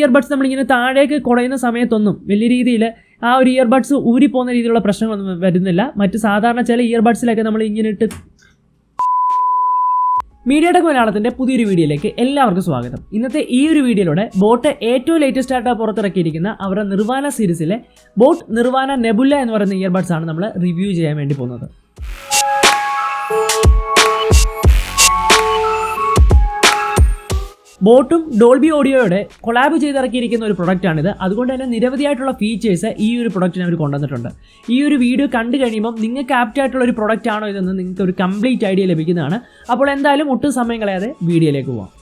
Earbuds നമ്മളിങ്ങനെ താഴേക്ക് കുടയുന്ന സമയത്തൊന്നും വലിയ രീതിയിൽ ആ ഒരു ഇയർബഡ്സ് ഊരിപ്പോകുന്ന രീതിയിലുള്ള പ്രശ്നങ്ങളൊന്നും വരുന്നില്ല. മറ്റ് സാധാരണ ചില ഇയർബഡ്സിലൊക്കെ നമ്മൾ ഇങ്ങനെ ഇട്ട്. മീഡിയടെക് മലയാളത്തിൻ്റെ പുതിയൊരു വീഡിയോയിലേക്ക് എല്ലാവർക്കും സ്വാഗതം. ഇന്നത്തെ ഈ ഒരു വീഡിയോയിലൂടെ ബോട്ട് ഏറ്റവും ലേറ്റസ്റ്റ് ആയിട്ട് പുറത്തിറക്കിയിരിക്കുന്ന അവരുടെ നിർവാന സീരീസിലെ ബോട്ട് നിർവാന നെബുല എന്ന് പറയുന്ന ഇയർബഡ്സ് ആണ് നമ്മൾ റിവ്യൂ ചെയ്യാൻ വേണ്ടി പോകുന്നത്. ബോട്ടും ഡോൾബി ഓഡിയോയുടെ കൊളാബ് ചെയ്തിറക്കിയിരിക്കുന്ന ഒരു പ്രൊഡക്റ്റാണിത്. അതുകൊണ്ട് തന്നെ നിരവധിയായിട്ടുള്ള ഫീച്ചേഴ്സ് ഈ ഒരു പ്രൊഡക്റ്റിന് അവർ കൊണ്ടുവന്നിട്ടുണ്ട്. ഈ ഒരു വീഡിയോ കണ്ടു കഴിയുമ്പോൾ നിങ്ങൾക്ക് ആപ്റ്റ് ആയിട്ടുള്ള ഒരു പ്രൊഡക്റ്റ് ആണോ ഇതെന്ന് നിങ്ങൾക്ക് ഒരു കംപ്ലീറ്റ് ഐഡിയ ലഭിക്കുന്നതാണ്. അപ്പോൾ എന്തായാലും ഒട്ടും സമയം കളയാതെ വീഡിയോയിലേക്ക് പോകാം.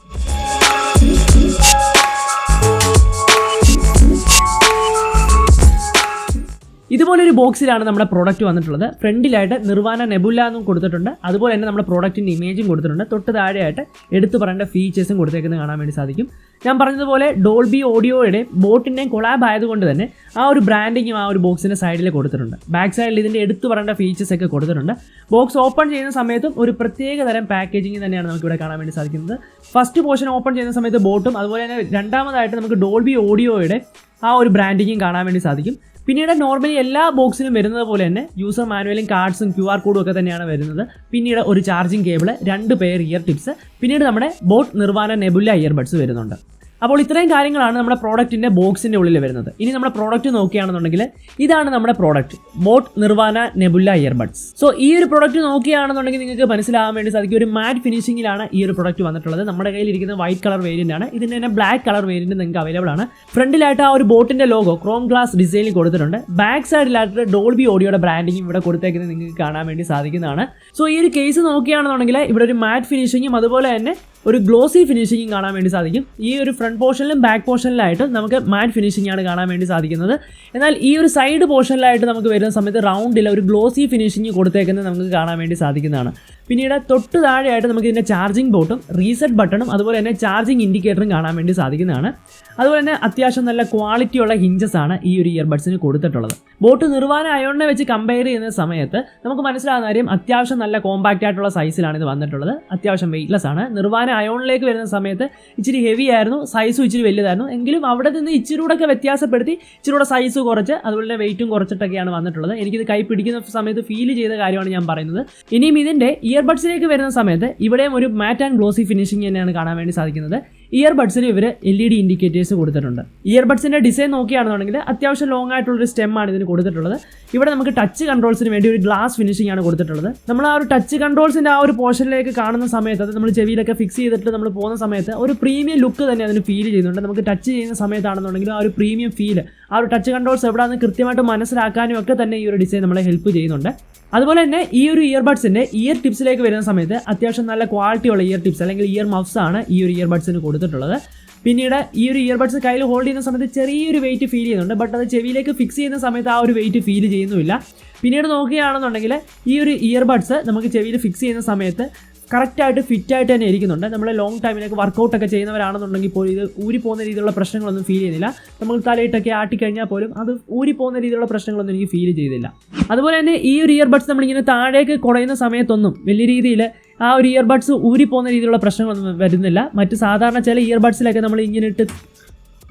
ഇതുപോലൊരു ബോക്സിലാണ് നമ്മുടെ പ്രോഡക്റ്റ് വന്നിട്ടുള്ളത്. ഫ്രണ്ടിലായിട്ട് നിർവാന നെബുല എന്നും കൊടുത്തിട്ടുണ്ട്. അതുപോലെ തന്നെ നമ്മുടെ പ്രോഡക്റ്റിൻ്റെ ഇമേജും കൊടുത്തിട്ടുണ്ട്. തൊട്ട് താഴെയായിട്ട് എടുത്തു പറയേണ്ട ഫീച്ചേഴ്സും കൊടുത്തേക്കുന്നത് കാണാൻ വേണ്ടി സാധിക്കും. ഞാൻ പറഞ്ഞതുപോലെ ഡോൾബി ഓഡിയോയുടെ ബോട്ടിൻ്റെയും കൊളാബ് ആയതുകൊണ്ട് തന്നെ ആ ഒരു ബ്രാൻഡിങ്ങും ആ ഒരു ബോക്സിൻ്റെ സൈഡിൽ കൊടുത്തിട്ടുണ്ട്. ബാക്ക് സൈഡിൽ ഇതിൻ്റെ എടുത്തു പറയേണ്ട ഫീച്ചേഴ്സ് ഒക്കെ കൊടുത്തിട്ടുണ്ട്. ബോക്സ് ഓപ്പൺ ചെയ്യുന്ന സമയത്തും ഒരു പ്രത്യേക തരം പാക്കേജിങ് തന്നെയാണ് നമുക്കിവിടെ കാണാൻ വേണ്ടി സാധിക്കുന്നത്. ഫസ്റ്റ് പോർഷൻ ഓപ്പൺ ചെയ്യുന്ന സമയത്ത് ബോട്ടും അതുപോലെ തന്നെ രണ്ടാമതായിട്ട് നമുക്ക് ഡോൾബി ഓഡിയോയുടെ ആ ഒരു ബ്രാൻഡിങ്ങും കാണാൻ വേണ്ടി സാധിക്കും. പിന്നീട് നോർമലി എല്ലാ ബോക്സിലും വരുന്നത് പോലെ തന്നെ യൂസർ മാനുവലും കാർഡ്സും QR കോഡും ഒക്കെ തന്നെയാണ് വരുന്നത്. പിന്നീട് ഒരു charging cable, 2 pair year tips, പിന്നീട് നമ്മുടെ ബോട്ട് നിർവാന നെബുല ഇയർബഡ്സ് വരുന്നുണ്ട്. അപ്പോൾ ഇത്രയും കാര്യങ്ങളാണ് നമ്മുടെ പ്രോഡക്റ്റിൻ്റെ ബോക്സിൻ്റെ ഉള്ളിൽ വരുന്നത്. ഇനി നമ്മുടെ പ്രോഡക്റ്റ് നോക്കുകയാണെന്നുണ്ടെങ്കിൽ ഇതാണ് നമ്മുടെ product, boAt Nirvana Nebula earbuds. So ഈ ഒരു പ്രോഡക്റ്റ് നോക്കുകയാണെന്നുണ്ടെങ്കിൽ നിങ്ങൾക്ക് മനസ്സിലാകാൻ വേണ്ടി സാധിക്കും ഒരു മാറ്റ് ഫിനിഷിങ്ങിലാണ് ഈ ഒരു പ്രോഡക്റ്റ് വന്നിട്ടുള്ളത്. നമ്മുടെ കയ്യിലിരിക്കുന്ന വൈറ്റ് കളർ വേരിയൻ്റ് ആണ്. ഇതിൻ്റെ തന്നെ ബ്ലാക്ക് കളർ വേരിയൻറ്റ് നിങ്ങൾക്ക് അവൈലബിൾ ആണ്. ഫ്രണ്ടിലായിട്ട് ആ ഒരു ബോട്ടിൻ്റെ ലോഗോ ക്രോം ഗ്ലാസ് ഡിസൈനിൽ കൊടുത്തിട്ടുണ്ട്. ബാക്ക് സൈഡിലായിട്ട് ഡോൾബി ഓഡിയോയുടെ ബ്രാൻഡിങ്ങും ഇവിടെ കൊടുത്തേക്കുന്നത് നിങ്ങൾക്ക് കാണാൻ വേണ്ടി സാധിക്കുന്നതാണ്. സോ ഈ ഒരു കേസ് നോക്കുകയാണെന്നുണ്ടെങ്കിൽ ഇവിടെ ഒരു മാറ്റ് ഫിനിഷിങ്ങും അതുപോലെ തന്നെ ഒരു ഗ്ലോസി ഫിനിഷിങ്ങും കാണാൻ വേണ്ടി സാധിക്കും. ഈ ഒരു ഫ്രണ്ട് പോർഷനിലും ബാക്ക് പോർഷനിലായിട്ട് നമുക്ക് മാറ്റ് ഫിനിഷിംഗ് ആണ് കാണാൻ വേണ്ടി സാധിക്കുന്നത്. എന്നാൽ ഈ ഒരു സൈഡ് പോർഷനിലായിട്ട് നമുക്ക് വരുന്ന സമയത്ത് റൗണ്ടിൽ ഒരു ഗ്ലോസി ഫിനിഷിങ് കൊടുത്തേക്കുന്നത് നമുക്ക് കാണാൻ വേണ്ടി സാധിക്കുന്നതാണ്. പിന്നീട് തൊട്ട് താഴെയായിട്ട് നമുക്ക് ഇതിൻ്റെ ചാർജിങ് ബോട്ടും റീസെറ്റ് ബട്ടണും അതുപോലെ തന്നെ ചാർജിങ് ഇൻഡിക്കേറ്ററും കാണാൻ വേണ്ടി സാധിക്കുന്നതാണ്. അതുപോലെ തന്നെ അത്യാവശ്യം നല്ല ക്വാളിറ്റിയുള്ള ഹിഞ്ചസ് ആണ് ഈ ഒരു ഇയർബഡ്സിന് കൊടുത്തിട്ടുള്ളത്. ബോട്ട് നിർവാന അയോണിനെ വെച്ച് കമ്പയർ ചെയ്യുന്ന സമയത്ത് നമുക്ക് മനസ്സിലാകുന്ന കാര്യം അത്യാവശ്യം നല്ല കോമ്പാക്റ്റ് ആയിട്ടുള്ള സൈസിലാണ് ഇത് വന്നിട്ടുള്ളത്. അത്യാവശ്യം വെയിറ്റ്ലെസ് ആണ്. നിർവാന അയോണിലേക്ക് വരുന്ന സമയത്ത് ഇച്ചിരി ഹെവി ആയിരുന്നു, സൈസും ഇച്ചിരി വലുതായിരുന്നു. എങ്കിലും അവിടെ നിന്ന് ഇച്ചിരി കൂടെ ഒക്കെ വ്യത്യാസപ്പെടുത്തി ഇച്ചിരി കൂടെ സൈസ് കുറച്ച് അതുപോലെ തന്നെ വെയിറ്റും കുറച്ചിട്ടൊക്കെയാണ് വന്നിട്ടുള്ളത്. എനിക്കിത് കൈ പിടിക്കുന്ന സമയത്ത് ഫീൽ ചെയ്ത കാര്യമാണ് ഞാൻ പറയുന്നത്. ഇനിയും ഇതിൻ്റെ ഇയർബഡ്സിലേക്ക് വരുന്ന സമയത്ത് ഇവിടെയും ഒരു മാറ്റ് ആൻഡ് ഗ്ലോസി ഫിനിഷിംഗ് തന്നെയാണ് കാണാൻ വേണ്ടി സാധിക്കുന്നത്. ഇയർബഡ്സിന് ഇവർ LED ഇൻഡിക്കേറ്റേഴ്സ് കൊടുത്തിട്ടുണ്ട്. ഇയർബഡ്സിൻ്റെ ഡിസൈൻ നോക്കുകയാണെന്നുണ്ടെങ്കിൽ അത്യാവശ്യം ലോങ് ആയിട്ടുള്ളൊരു സ്റ്റെമ്മാണ് ഇതിന് കൊടുത്തിട്ടുള്ളത്. ഇവിടെ നമുക്ക് ടച്ച് കൺട്രോൾസിന് വേണ്ടി ഒരു ഗ്ലാസ് ഫിനിഷിംഗ് ആണ് കൊടുത്തിട്ടുള്ളത്. നമ്മൾ ആ ഒരു ടച്ച് കൺട്രോൾസിൻ്റെ ആ ഒരു പോർഷനിലേക്ക് കാണുന്ന സമയത്ത് അത് നമ്മൾ ചെവിയിലൊക്കെ ഫിക്സ് ചെയ്തിട്ട് നമ്മൾ പോകുന്ന സമയത്ത് ഒരു പ്രീമിയം ലുക്ക് തന്നെ അതിന് ഫീൽ ചെയ്യുന്നുണ്ട്. നമുക്ക് ടച്ച് ചെയ്യുന്ന സമയത്താണെന്നുണ്ടെങ്കിൽ ആ ഒരു പ്രീമിയം ഫീൽ, ആ ഒരു ടച്ച് കൺട്രോൾസ് എവിടെയാണെന്ന് കൃത്യമായിട്ട് മനസ്സിലാക്കാനും ഒക്കെ തന്നെ ഈ ഒരു ഡിസൈൻ നമ്മളെ ഹെൽപ്പ് ചെയ്യുന്നുണ്ട്. അതുപോലെ തന്നെ ഈ ഒരു ഇയർബഡ്സിൻ്റെ ഇയർ ടിപ്സിലേക്ക് വരുന്ന സമയത്ത് അത്യാവശ്യം നല്ല ക്വാളിറ്റിയുള്ള ഇയർ ടിപ്സ് അല്ലെങ്കിൽ ഇയർ മഫ്സ് ആണ് ഈ ഒരു ഇയർബഡ്സിന് കൊടുത്തിട്ടുള്ളത്. പിന്നീട് ഈ ഒരു ഇയർബഡ്സ് കയ്യിൽ ഹോൾഡ് ചെയ്യുന്ന സമയത്ത് ചെറിയൊരു വെയിറ്റ് ഫീൽ ചെയ്യുന്നുണ്ട്. ബട്ട് അത് ചെവിയിലേക്ക് ഫിക്സ് ചെയ്യുന്ന സമയത്ത് ആ ഒരു വെയിറ്റ് ഫീൽ ചെയ്യുന്നുമില്ല. പിന്നീട് നോക്കുകയാണെന്നുണ്ടെങ്കിൽ ഈ ഒരു ഇയർബഡ്സ് നമുക്ക് ചെവിയിൽ ഫിക്സ് ചെയ്യുന്ന സമയത്ത് കറക്റ്റായിട്ട് ഫിറ്റായിട്ട് തന്നെ ഇരിക്കുന്നുണ്ട്. നമ്മൾ ലോങ് ടൈമിലേക്ക് വർക്കൗട്ടൊക്കെ ചെയ്യുന്നവരാണെന്നുണ്ടെങ്കിൽ പോലും ഇത് ഊരിപ്പോകുന്ന രീതിയിലുള്ള പ്രശ്നങ്ങളൊന്നും ഫീൽ ചെയ്യുന്നില്ല. നമ്മൾ തലയിട്ടൊക്കെ ആട്ടിക്കഴിഞ്ഞാൽ പോലും അത് ഊരിപ്പോകുന്ന രീതിയിലുള്ള പ്രശ്നങ്ങളൊന്നും എനിക്ക് ഫീൽ ചെയ്തില്ല. അതുപോലെ തന്നെ ഈ ഒരു ഇയർബഡ്സ് നമ്മളിങ്ങനെ താഴേക്ക് കുടയുന്ന സമയത്തൊന്നും വലിയ രീതിയിൽ ആ ഒരു ഇയർബഡ്സ് ഊരിപ്പോകുന്ന രീതിയിലുള്ള പ്രശ്നങ്ങളൊന്നും വരുന്നില്ല. മറ്റ് സാധാരണ ചില ഇയർബഡ്സിലൊക്കെ നമ്മൾ ഇങ്ങനെ ഇട്ട്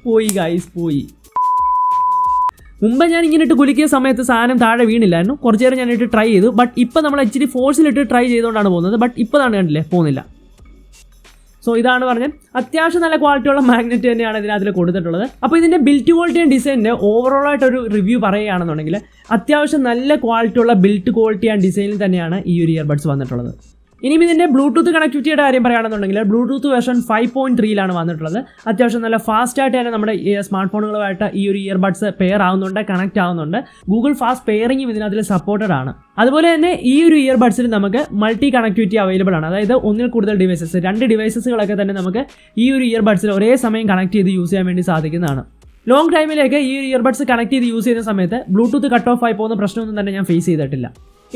പോയി. മുമ്പ് ഞാൻ ഇങ്ങനെ ഇട്ട് കുലുക്കിയ സമയത്ത് സാധനം താഴെ വീണില്ലായിരുന്നു. കുറച്ച് നേരം ഞാനിട്ട് ട്രൈ ചെയ്തു. ബട്ട് ഇപ്പോൾ നമ്മൾ ഇച്ചിരി ഫോഴ്സിലിട്ട് ട്രൈ ചെയ്തുകൊണ്ടാണ് പോകുന്നത്. ബട്ട് ഇപ്പോൾ തന്നെ കണ്ടില്ലേ, പോകുന്നില്ല. സോ ഇതാണ് പറഞ്ഞത് അത്യാവശ്യം നല്ല ക്വാളിറ്റിയുള്ള മാഗ്നറ്റ് തന്നെയാണ് ഇതിനകത്ത് കൊടുത്തിട്ടുള്ളത്. അപ്പോൾ ഇതിൻ്റെ ബിൽറ്റ് ക്വാളിറ്റി ആൻഡ് ഡിസൈനിൻ്റെ ഓവറോളായിട്ടൊരു റിവ്യൂ പറയുകയാണെന്നുണ്ടെങ്കിൽ അത്യാവശ്യം നല്ല ക്വാളിറ്റിയുള്ള ബിൽറ്റ് ക്വാളിറ്റി ആൻഡ് ഡിസൈനിൽ തന്നെയാണ് ഈ ഒരു ഇയർബഡ്സ് വന്നിട്ടുള്ളത്. ഇനിയും ഇതിൻ്റെ ബ്ലൂടൂത്ത് കണക്ടിവിറ്റിയുടെ കാര്യം പറയുകയാണെന്നുണ്ടെങ്കിൽ ബ്ലൂടൂത്ത് വേർഷൻ 5.3 വന്നിട്ടുള്ളത്. അത്യാവശ്യം നല്ല ഫാസ്റ്റായിട്ട് തന്നെ നമ്മുടെ സ്മാർട്ട് ഫോണുകളുമായിട്ട് ഈ ഒരു ഇയർബഡ്സ് പെയർ ആവുന്നുണ്ട്, കണക്ട് ആവുന്നുണ്ട്. ഗൂഗിൾ ഫാസ്റ്റ് പെയറിങ്ങും ഇതിനകത്ത് സപ്പോർട്ടഡ് ആണ്. അതുപോലെ തന്നെ ഈ ഒരു ഇയർബഡ്സിൽ നമുക്ക് മൾട്ടി കണക്ടിവിറ്റി അവൈലബിൾ ആണ്. അതായത് ഒന്നിൽ കൂടുതൽ ഡിവൈസസ്, 2 ഡിവൈസസുകളൊക്കെ തന്നെ നമുക്ക് ഈ ഒരു ഇയർബഡ്സിൽ ഒരേ സമയം കണക്ട് ചെയ്ത് യൂസ് ചെയ്യാൻ വേണ്ടി സാധിക്കുന്നതാണ്. ലോങ് ടൈമിലേക്ക് ഈ ഒരു ഇയർബഡ്സ് കണക്ട് ചെയ്ത് യൂസ് ചെയ്യുന്ന സമയത്ത് ബ്ലൂടൂത്ത് കട്ട് ഓഫ് ആയി പോകുന്ന പ്രശ്നമൊന്നും തന്നെ ഞാൻ ഫേസ് ചെയ്തിട്ടില്ല.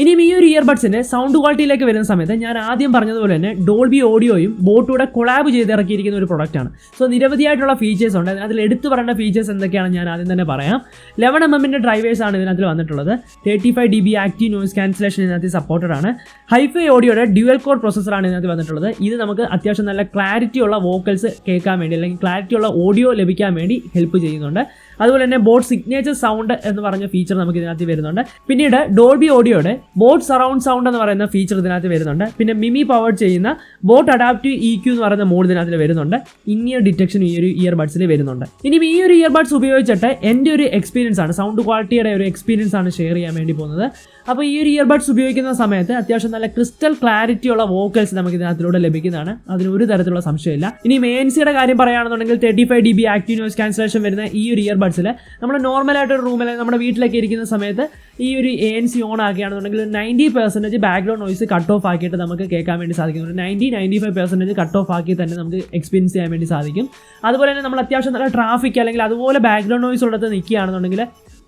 ഇനിയും ഈ ഒരു ഇയർബഡ്സിൻ്റെ സൗണ്ട് ക്വാളിറ്റിയിലേക്ക് വരുന്ന സമയത്ത് ഞാൻ ആദ്യം പറഞ്ഞതുപോലെ തന്നെ ഡോൾബി ഓഡിയോയും ബോട്ടൂടെ കൊളാബ് ചെയ്ത് ഇറക്കിയിരിക്കുന്ന ഒരു പ്രൊഡക്റ്റാണ്. സോ നിരവധിയായിട്ടുള്ള ഫീച്ചേഴ്സ് ഉണ്ട്. അതിൽ എടുത്തു പറയേണ്ട ഫീച്ചേഴ്സ് എന്തൊക്കെയാണ് ഞാൻ ആദ്യം തന്നെ പറയാം. 11mm ഡ്രൈവേഴ്സാണ് ഇതിനകത്ത് വന്നിട്ടുള്ളത്. 35 dB ആക്റ്റീവ് നോയ്സ് ക്യാൻസലേഷൻ ഇതിനകത്ത് സപ്പോർട്ടഡ് ആണ്. ഹൈഫൈ ഓഡിയോയുടെ ഡ്യുവൽ കോർ പ്രോസസ്സറാണ് ഇതിനകത്ത് വന്നിട്ടുള്ളത്. ഇത് നമുക്ക് അത്യാവശ്യം നല്ല ക്ലാരിറ്റി ഉള്ള വോക്കൽസ് കേൾക്കാൻ വേണ്ടി അല്ലെങ്കിൽ ക്ലാരിറ്റി ഉള്ള ഓഡിയോ ലഭിക്കാൻ വേണ്ടി ഹെൽപ്പ് ചെയ്യുന്നുണ്ട്. അതുപോലെ തന്നെ ബോട്ട് സിഗ്നേച്ചർ സൗണ്ട് എന്ന് പറഞ്ഞ ഫീച്ചർ നമുക്ക് ഇതിനകത്ത് വരുന്നുണ്ട്. പിന്നീട് ഡോൾബി ഓഡിയോയുടെ ബോട്ട് സറൗണ്ട് സൗണ്ട് എന്ന് പറയുന്ന ഫീച്ചർ ഇതിനകത്ത് വരുന്നുണ്ട്. പിന്നെ മിമി പവർ ചെയ്യുന്ന ബോട്ട് അഡാപ്റ്റീവ് EQ എന്ന് പറയുന്ന മോഡ് ഇതിനകത്ത് വരുന്നുണ്ട്. ഇന്നിയർ ഡിറ്റക്ഷൻ ഈ ഒരു ഇയർബഡ്സിൽ വരുന്നുണ്ട്. ഇനി ഈ ഒരു ഇയർബഡ്സ് ഉപയോഗിച്ചിട്ട് എൻ്റെ ഒരു എക്സ്പീരിയൻസ് ആണ്, സൗണ്ട് ക്വാളിറ്റിയുടെ ഒരു എക്സ്പീരിയൻസ് ആണ് ഷെയർ ചെയ്യാൻ വേണ്ടി പോകുന്നത്. അപ്പോൾ ഈ ഒരു ഇയർബഡ്സ് ഉപയോഗിക്കുന്ന സമയത്ത് അത്യാവശ്യം നല്ല ക്രിസ്റ്റൽ ക്ലാരിറ്റി ഉള്ള വോക്കൽസ് നമുക്ക് ഇതിനകത്തിലൂടെ ലഭിക്കുന്നതാണ്. അതിന് ഒരു തരത്തിലുള്ള സംശയമില്ല. ഇനി ANC-യുടെ കാര്യം പറയുകയാണെന്നുണ്ടെങ്കിൽ 35 dB ആക്റ്റീവ് നോയ്സ് ക്യാൻസലേഷൻ വരുന്ന ഈ ഒരു ഇയർബഡ്സിൽ നമ്മൾ നോർമലായിട്ടൊരു റൂമിൽ നമ്മുടെ വീട്ടിലൊക്കെ ഇരിക്കുന്ന സമയത്ത് ഈ ഒരു ANC ഓൺ ആക്കുകയാണെന്നുണ്ടെങ്കിൽ 90% ബാക്ക്ഗ്രൗണ്ട് നോയ്സ് കട്ട് ഓഫ് ആക്കിയിട്ട് നമുക്ക് കേൾക്കാൻ വേണ്ടി സാധിക്കും. 90-95% കട്ട് ഓഫ് ആക്കി തന്നെ നമുക്ക് എക്സ്പീരിയൻസ് ചെയ്യാൻ വേണ്ടി സാധിക്കും. അതുപോലെ തന്നെ നമ്മൾ അത്യാവശ്യം നല്ല ട്രാഫിക് അല്ലെങ്കിൽ അതുപോലെ ബാക്ക്ഗ്രൗണ്ട് നോയ്സ് ഉള്ളത് നിൽക്കുകയാണെന്നുണ്ടെങ്കിൽ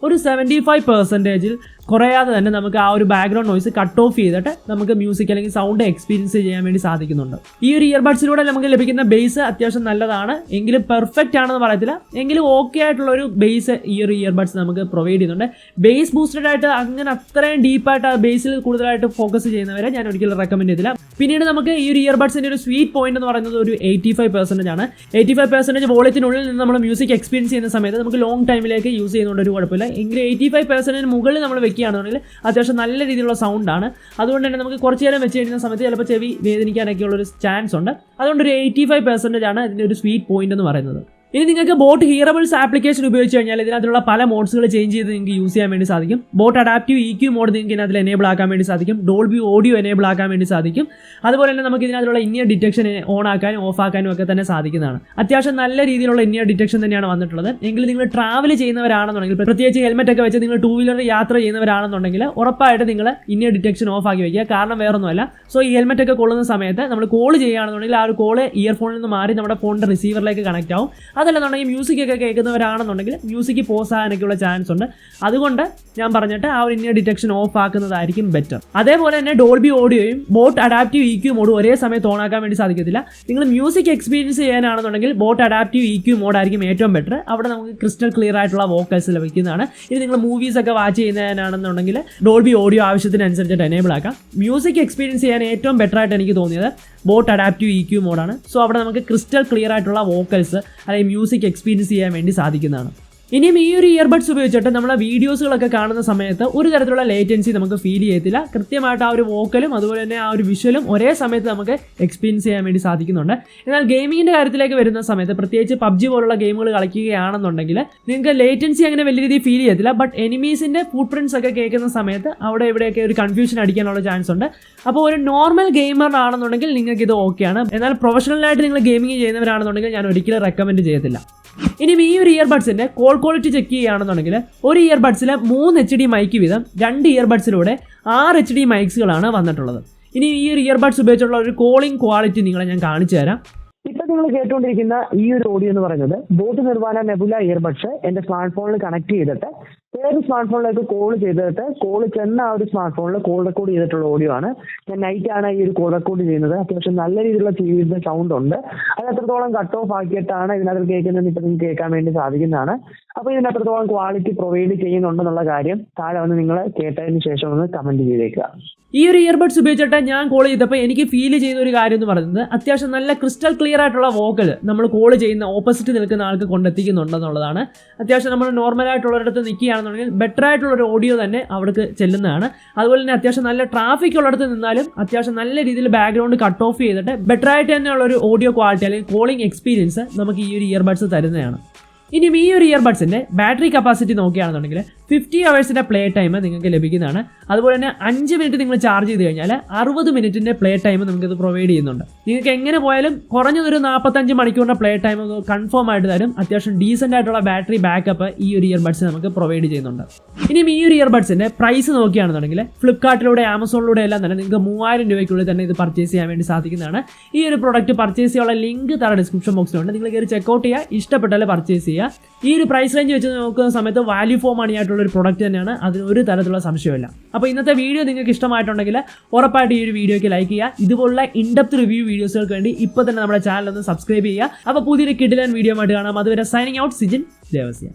ഒരു 75% കുറയാതെ തന്നെ നമുക്ക് ആ ഒരു ബാക്ക്ഗ്രൗണ്ട് നോയ്സ് കട്ട് ഓഫ് ചെയ്തിട്ട് നമുക്ക് മ്യൂസിക് അല്ലെങ്കിൽ സൗണ്ട് എക്സ്പീരിയൻസ് ചെയ്യാൻ വേണ്ടി സാധിക്കുന്നുണ്ട്. ഈ ഒരു ഇയർബഡ്സിലൂടെ നമുക്ക് ലഭിക്കുന്ന ബേസ് അത്യാവശ്യം നല്ലതാണ്, എങ്കിലും പെർഫെക്റ്റ് ആണെന്ന് പറയത്തില്ല, എങ്കിലും ഓക്കെ ആയിട്ടുള്ള ഒരു ബേസ് ഈ ഒരു ഇയർബഡ്സ് നമുക്ക് പ്രൊവൈഡ് ചെയ്യുന്നുണ്ട്. ബേസ് ബൂസ്റ്റഡ് ആയിട്ട് അങ്ങനെ അത്രയും ഡീപ്പായിട്ട് ആ ബേസിൽ കൂടുതലായിട്ട് ഫോക്കസ് ചെയ്യുന്നവരെ ഞാൻ ഒരിക്കലും റെക്കമെൻഡ് ചെയ്തില്ല. പിന്നീട് നമുക്ക് ഈ ഒരു ഇയർബഡ്സിൻ്റെ ഒരു സ്വീറ്റ് പോയിന്റ് എന്ന് പറയുന്നത് ഒരു 85% ആണ്. 85% വോളിയത്തിനുള്ളിൽ നിന്ന് നമ്മൾ മ്യൂസിക് എക്സ്പീരിയൻസ് ചെയ്യുന്ന സമയത്ത് നമുക്ക് ലോങ് ടൈമിലേക്ക് യൂസ് ചെയ്യുന്നതുകൊണ്ട് ഒരു കുഴപ്പമില്ല. എങ്കിലും 85% മുകളിൽ നമ്മൾ വെക്കുകയാണെന്നുണ്ടെങ്കിൽ അത്യാവശ്യം നല്ല രീതിയിലുള്ള സൗണ്ടാണ്. അതുകൊണ്ട് തന്നെ നമുക്ക് കുറച്ച് നേരം വെച്ച് കഴിയുന്ന സമയത്ത് ചിലപ്പോൾ ചെവി വേദനിക്കാനൊക്കെ ഉള്ളൊരു ചാൻസ് ഉണ്ട്. അതുകൊണ്ട് ഒരു 85% ആണ് ഇതിൻ്റെ ഒരു സ്വീറ്റ് പോയിന്റ് എന്ന് പറയുന്നത്. ഇനി നിങ്ങൾക്ക് ബോട്ട് ഹിയറബിൾസ് ആപ്ലിക്കേഷൻ ഉപയോഗിച്ച് കഴിഞ്ഞാൽ ഇതിനകത്തുള്ള പല മോഡ്സുകൾ ചേഞ്ച് ചെയ്ത് നിങ്ങൾക്ക് യൂസ് ചെയ്യാൻ വേണ്ടി സാധിക്കും. ബോട്ട് അഡാപ്റ്റീവ് EQ മോഡ് നിങ്ങൾക്ക് ഇതിനകത്തിൽ എനേബിൾ ആക്കാൻ വേണ്ടി സാധിക്കും. ഡോൾബി ഓഡിയോ എനേബിൾ ആക്കാൻ വേണ്ടി സാധിക്കും. അതുപോലെ തന്നെ നമുക്ക് ഇതിനകത്തുള്ള ഇന്നിയർ ഡിറ്റക്ഷൻ ഓൺ ആക്കാനും ഓഫ് ആക്കാനും ഒക്കെ തന്നെ സാധിക്കുന്നതാണ്. അത്യാവശ്യം നല്ല രീതിയിലുള്ള ഇന്നിയർ ഡിറ്റക്ഷൻ തന്നെയാണ് വന്നിട്ടുള്ളത്. എങ്കിൽ നിങ്ങൾ ട്രാവൽ ചെയ്യുന്നവരാണെന്നുണ്ടെങ്കിൽ, പ്രത്യേകിച്ച് ഹെൽമെറ്റ് ഒക്കെ വെച്ച് നിങ്ങൾ 2-വീലർ യാത്ര ചെയ്യുന്നവരാണെന്നുണ്ടെങ്കിൽ ഉറപ്പായിട്ട് നിങ്ങൾ ഇന്നിയർ ഡിറ്റക്ഷൻ ഓഫ് ആക്കി വയ്ക്കുക. കാരണം വേറൊന്നുമല്ല, സോ ഈ ഹെൽമെറ്റ് ഒക്കെ കൊള്ളുന്ന സമയത്ത് നമ്മൾ കോൾ ചെയ്യുകയാണെന്നുണ്ടെങ്കിൽ ആ ഒരു കോള് ഇയർഫോണിൽ നിന്ന് മാറി നമ്മുടെ ഫോണിൻ്റെ റിസീവറിലേക്ക് കണക്ട് ആവും. അതല്ലെന്നുണ്ടെങ്കിൽ മ്യൂസിക് ഒക്കെ കേൾക്കുന്നവരാണെന്നുണ്ടെങ്കിൽ മ്യൂസിക് പോസ് ആകാനൊക്കെയുള്ള ചാൻസ് ഉണ്ട്. അതുകൊണ്ട് ഞാൻ പറഞ്ഞിട്ട് ആ ഒരു ഇന്നിയർ ഡിറ്റക്ഷൻ ഓഫ് ആക്കുന്നതായിരിക്കും ബെറ്റർ. അതേപോലെ തന്നെ ഡോൾബി ഓഡിയോയും ബോട്ട് അഡാപ്റ്റീവ് EQ മോഡും ഒരേ സമയത്ത് ഓൺ ആക്കാൻ വേണ്ടി സാധിക്കത്തില്ല. നിങ്ങൾ മ്യൂസിക് എക്സ്പീരിയൻസ് ചെയ്യാനാണെന്നുണ്ടെങ്കിൽ ബോട്ട് അഡാപ്റ്റീവ് EQ മോഡായിരിക്കും ഏറ്റവും ബെറ്റർ. അവിടെ നമുക്ക് ക്രിസ്റ്റൽ ക്ലിയർ ആയിട്ടുള്ള വോക്കൽസ് ലഭിക്കുന്നതാണ്. ഇനി നിങ്ങൾ മൂവീസ് ഒക്കെ വാച്ച് ചെയ്യുന്നതിനാണെന്നുണ്ടെങ്കിൽ ഡോൾബി ഓഡിയോ ആവശ്യത്തിനനുസരിച്ചിട്ട് എനേബിൾ ആക്കാം. മ്യൂസിക് എക്സ്പീരിയൻസ് ചെയ്യാൻ ഏറ്റവും ബെറ്റർ ആയിട്ട് എനിക്ക് തോന്നിയത് ബോട്ട് അഡാപ്റ്റീവ് EQ മോഡാണ്. സോ അവിടെ നമുക്ക് ക്രിസ്റ്റൽ ക്ലിയർ ആയിട്ടുള്ള വോക്കൽസ് അല്ലെങ്കിൽ മ്യൂസിക് എക്സ്പീരിയൻസ് ചെയ്യാൻ വേണ്ടി സാധിക്കുന്നതാണ്. ഇനിയും ഈ ഒരു ഇയർബഡ്സ് ഉപയോഗിച്ചിട്ട് നമ്മളെ വീഡിയോസുകളൊക്കെ കാണുന്ന സമയത്ത് ഒരു തരത്തിലുള്ള ലേറ്റൻസി നമുക്ക് ഫീൽ ചെയ്യത്തില്ല. കൃത്യമായിട്ട് ആ ഒരു വോക്കലും അതുപോലെ തന്നെ ആ ഒരു വിഷ്വലും ഒരേ സമയത്ത് നമുക്ക് എക്സ്പീരിയൻസ് ചെയ്യാൻ വേണ്ടി സാധിക്കുന്നുണ്ട്. എന്നാൽ ഗെയിമിങ്ങിൻ്റെ കാര്യത്തിലേക്ക് വരുന്ന സമയത്ത്, പ്രത്യേകിച്ച് PUBG പോലുള്ള ഗെയിമുകൾ കളിക്കുകയാണെന്നുണ്ടെങ്കിൽ നിങ്ങൾക്ക് ലേറ്റൻസി അങ്ങനെ വലിയ രീതിയിൽ ഫീൽ ചെയ്യത്തില്ല. ബട്ട് എനിമീസിൻ്റെ ഫുട് പ്രിൻറ്റ്സ് ഒക്കെ കേൾക്കുന്ന സമയത്ത് അവിടെ ഇവിടെയൊക്കെ ഒരു കൺഫ്യൂഷൻ അടിക്കാനുള്ള ചാൻസ് ഉണ്ട്. അപ്പോൾ ഒരു നോർമൽ ഗെയിമർ ആണെന്നുണ്ടെങ്കിൽ നിങ്ങൾക്ക് ഇത് ഓക്കെയാണ്. എന്നാൽ പ്രൊഫഷണലായിട്ട് നിങ്ങൾ ഗെയിമിങ് ചെയ്യുന്നവരാണെന്നുണ്ടെങ്കിൽ ഞാൻ ഒരിക്കലും റെക്കമെൻഡ് ചെയ്യത്തില്ല. ഇനി ഈ ഒരു ഇയർബഡ്സിൻ്റെ കോൾ ക്വാളിറ്റി ചെക്ക് ചെയ്യുകയാണെന്നുണ്ടെങ്കിൽ ഒരു ഇയർബഡ്സിൽ 3 HD മൈക്ക് വീതം 2 ഇയർബഡ്സിലൂടെ 6 HD മൈക്സുകളാണ് വന്നിട്ടുള്ളത്. ഇനി ഈ ഒരു ഇയർബഡ്സ് ഉപയോഗിച്ചുള്ള ഒരു കോളിംഗ് ക്വാളിറ്റി നിങ്ങളെ ഞാൻ കാണിച്ചു തരാം. ഇപ്പൊ നിങ്ങൾ കേട്ടുകൊണ്ടിരിക്കുന്ന ഈ ഒരു ഓഡിയോ എന്ന് പറയുന്നത് ബോട്ട് നിർവാന നെബുല ഇയർബഡ്സ് എന്റെ സ്മാർട്ട് ഫോണിൽ കണക്ട് ചെയ്തിട്ട് വേറെ സ്മാർട്ട് ഫോണിലേക്ക് കോൾ ചെയ്തിട്ട് കോൾ ചെന്ന ആ ഒരു സ്മാർട്ട് ഫോണിൽ കോൾ റെക്കോർഡ് ചെയ്തിട്ടുള്ള ഓഡിയോ ആണ്. ഞാൻ നൈറ്റ് ആണ് ഈ ഒരു കോൾ റെക്കോർഡ് ചെയ്യുന്നത്. അത്യാവശ്യം നല്ല രീതിയിലുള്ള ടിവിയുടെ സൗണ്ട് ഉണ്ട്. അത് എത്രത്തോളം കട്ട് ഓഫ് ആക്കിയിട്ടാണ് ഇതിനകത്ത് കേൾക്കുന്നതെന്ന് ഇപ്പൊ നിങ്ങൾക്ക് കേൾക്കാൻ വേണ്ടി സാധിക്കുന്നതാണ്. അപ്പോൾ ഇതിന് എത്രത്തോളം ക്വാളിറ്റി പ്രൊവൈഡ് ചെയ്യുന്നുണ്ടെന്നുള്ള കാര്യം താഴെ വന്ന് നിങ്ങൾ കേട്ടതിന് ശേഷം ഒന്ന് കമന്റ് ചെയ്തേക്കുക. ഈ ഒരു ഇയർബഡ്സ് ഉപയോഗിച്ചിട്ട് ഞാൻ കോൾ ചെയ്തപ്പോൾ എനിക്ക് ഫീൽ ചെയ്ത ഒരു കാര്യം എന്ന് പറയുന്നത് അത്യാവശ്യം നല്ല ക്രിസ്റ്റൽ ക്ലിയർ ആയിട്ടുള്ള വോക്കൽ നമ്മൾ കോൾ ചെയ്യുന്ന ഓപ്പോസിറ്റ് നിൽക്കുന്ന ആൾക്ക് കൊണ്ടെത്തിക്കുന്നുണ്ടെന്നുള്ളതാണ്. അത്യാവശ്യം നമ്മൾ നോർമലായിട്ടുള്ളൊരിടത്ത് നിൽക്കുകയാണെന്നുണ്ടെങ്കിൽ ബെറ്റർ ആയിട്ടുള്ളൊരു ഓഡിയോ തന്നെ അവിടേക്ക് ചെല്ലുന്നതാണ്. അതുപോലെ തന്നെ അത്യാവശ്യം നല്ല ട്രാഫിക് ഉള്ളിടത്ത് നിന്നാലും അത്യാവശ്യം നല്ല രീതിയിൽ ബാക്ക്ഗ്രൗണ്ട് കട്ട് ഓഫ് ചെയ്തിട്ട് ബെറ്റർ ആയിട്ട് തന്നെയുള്ളൊരു ഓഡിയോ ക്വാളിറ്റി അല്ലെങ്കിൽ കോളിംഗ് എക്സ്പീരിയൻസ് നമുക്ക് ഈ ഒരു ഇയർബഡ്സ് തരുന്നതാണ്. ഇനി ഈ ഒരു ഇയർബഡ്സിൻ്റെ ബാറ്ററി കപ്പാസിറ്റി നോക്കുകയാണെന്നുണ്ടെങ്കിൽ 50 hours പ്ലേ ടൈം നിങ്ങൾക്ക് ലഭിക്കുന്നതാണ്. അതുപോലെ തന്നെ 5 മിനിറ്റ് നിങ്ങൾ ചാർജ് ചെയ്ത് കഴിഞ്ഞാൽ 60 മിനിറ്റിൻ്റെ പ്ലേ ടൈം നമുക്കിത് പ്രൊവൈഡ് ചെയ്യുന്നുണ്ട്. നിങ്ങൾക്ക് എങ്ങനെ പോയാലും കുറഞ്ഞതൊരു 45 മണിക്കൂറിൻ്റെ പ്ലേ ടൈം കൺഫേം ആയിട്ട് തരും. അത്യാവശ്യം ഡീസൻ്റ് ആയിട്ടുള്ള ബാറ്ററി ബാക്കപ്പ് ഈ ഒരു ഇയർബഡ്സ് നമുക്ക് പ്രൊവൈഡ് ചെയ്യുന്നുണ്ട്. ഇനിയും ഈ ഒരു ഇയർബഡ്സിൻ്റെ പ്രൈസ് നോക്കുകയാണെന്നുണ്ടെങ്കിൽ ഫ്ലിപ്കാർട്ടിലൂടെ ആമസോണിലൂടെ എല്ലാം തന്നെ നിങ്ങൾക്ക് 3000 രൂപയ്ക്കുള്ളിൽ തന്നെ ഇത് പർച്ചേസ് ചെയ്യാൻ വേണ്ടി സാധിക്കുന്നതാണ്. ഈ ഒരു പ്രോഡക്റ്റ് പർച്ചേസ് ചെയ്യാനുള്ള ലിങ്ക് താഴെ ഡിസ്ക്രിപ്ഷൻ ബോക്സിലുണ്ട്. നിങ്ങൾ കയറി ചെക്കൗട്ട് ചെയ്യുക, ഇഷ്ടപ്പെട്ടാൽ പർച്ചേസ് ചെയ്യുക. ഈ ഒരു പ്രൈസ് റേഞ്ച് വെച്ച് നോക്കുന്ന സമയത്ത് വാല്യൂ ഫോർ മണി ആയിട്ടുള്ള ആയിട്ടുള്ള ഒരു പ്രൊഡക്റ്റ് തന്നെയാണ്, അതിന് ഒരു തരത്തിലുള്ള സംശയമില്ല. അപ്പോൾ ഇന്നത്തെ വീഡിയോ നിങ്ങൾക്ക് ഇഷ്ടമായിട്ടുണ്ടെങ്കിൽ ഉറപ്പായിട്ട് ഈ ഒരു വീഡിയോയ്ക്ക് ലൈക്ക് ചെയ്യുക. ഇതുപോലുള്ള ഇൻഡെപ്ത് റിവ്യൂ വീഡിയോസുകൾക്ക് വേണ്ടി ഇപ്പോൾ തന്നെ നമ്മുടെ ചാനൽ ഒന്ന് സബ്സ്ക്രൈബ് ചെയ്യുക. അപ്പോൾ പുതിയൊരു കിടിലൻ വീഡിയോ ആയിട്ട് കാണാം. അതുവരെ സൈനിങ് ഔട്ട്, സിജിൻ ദേവസ്യ.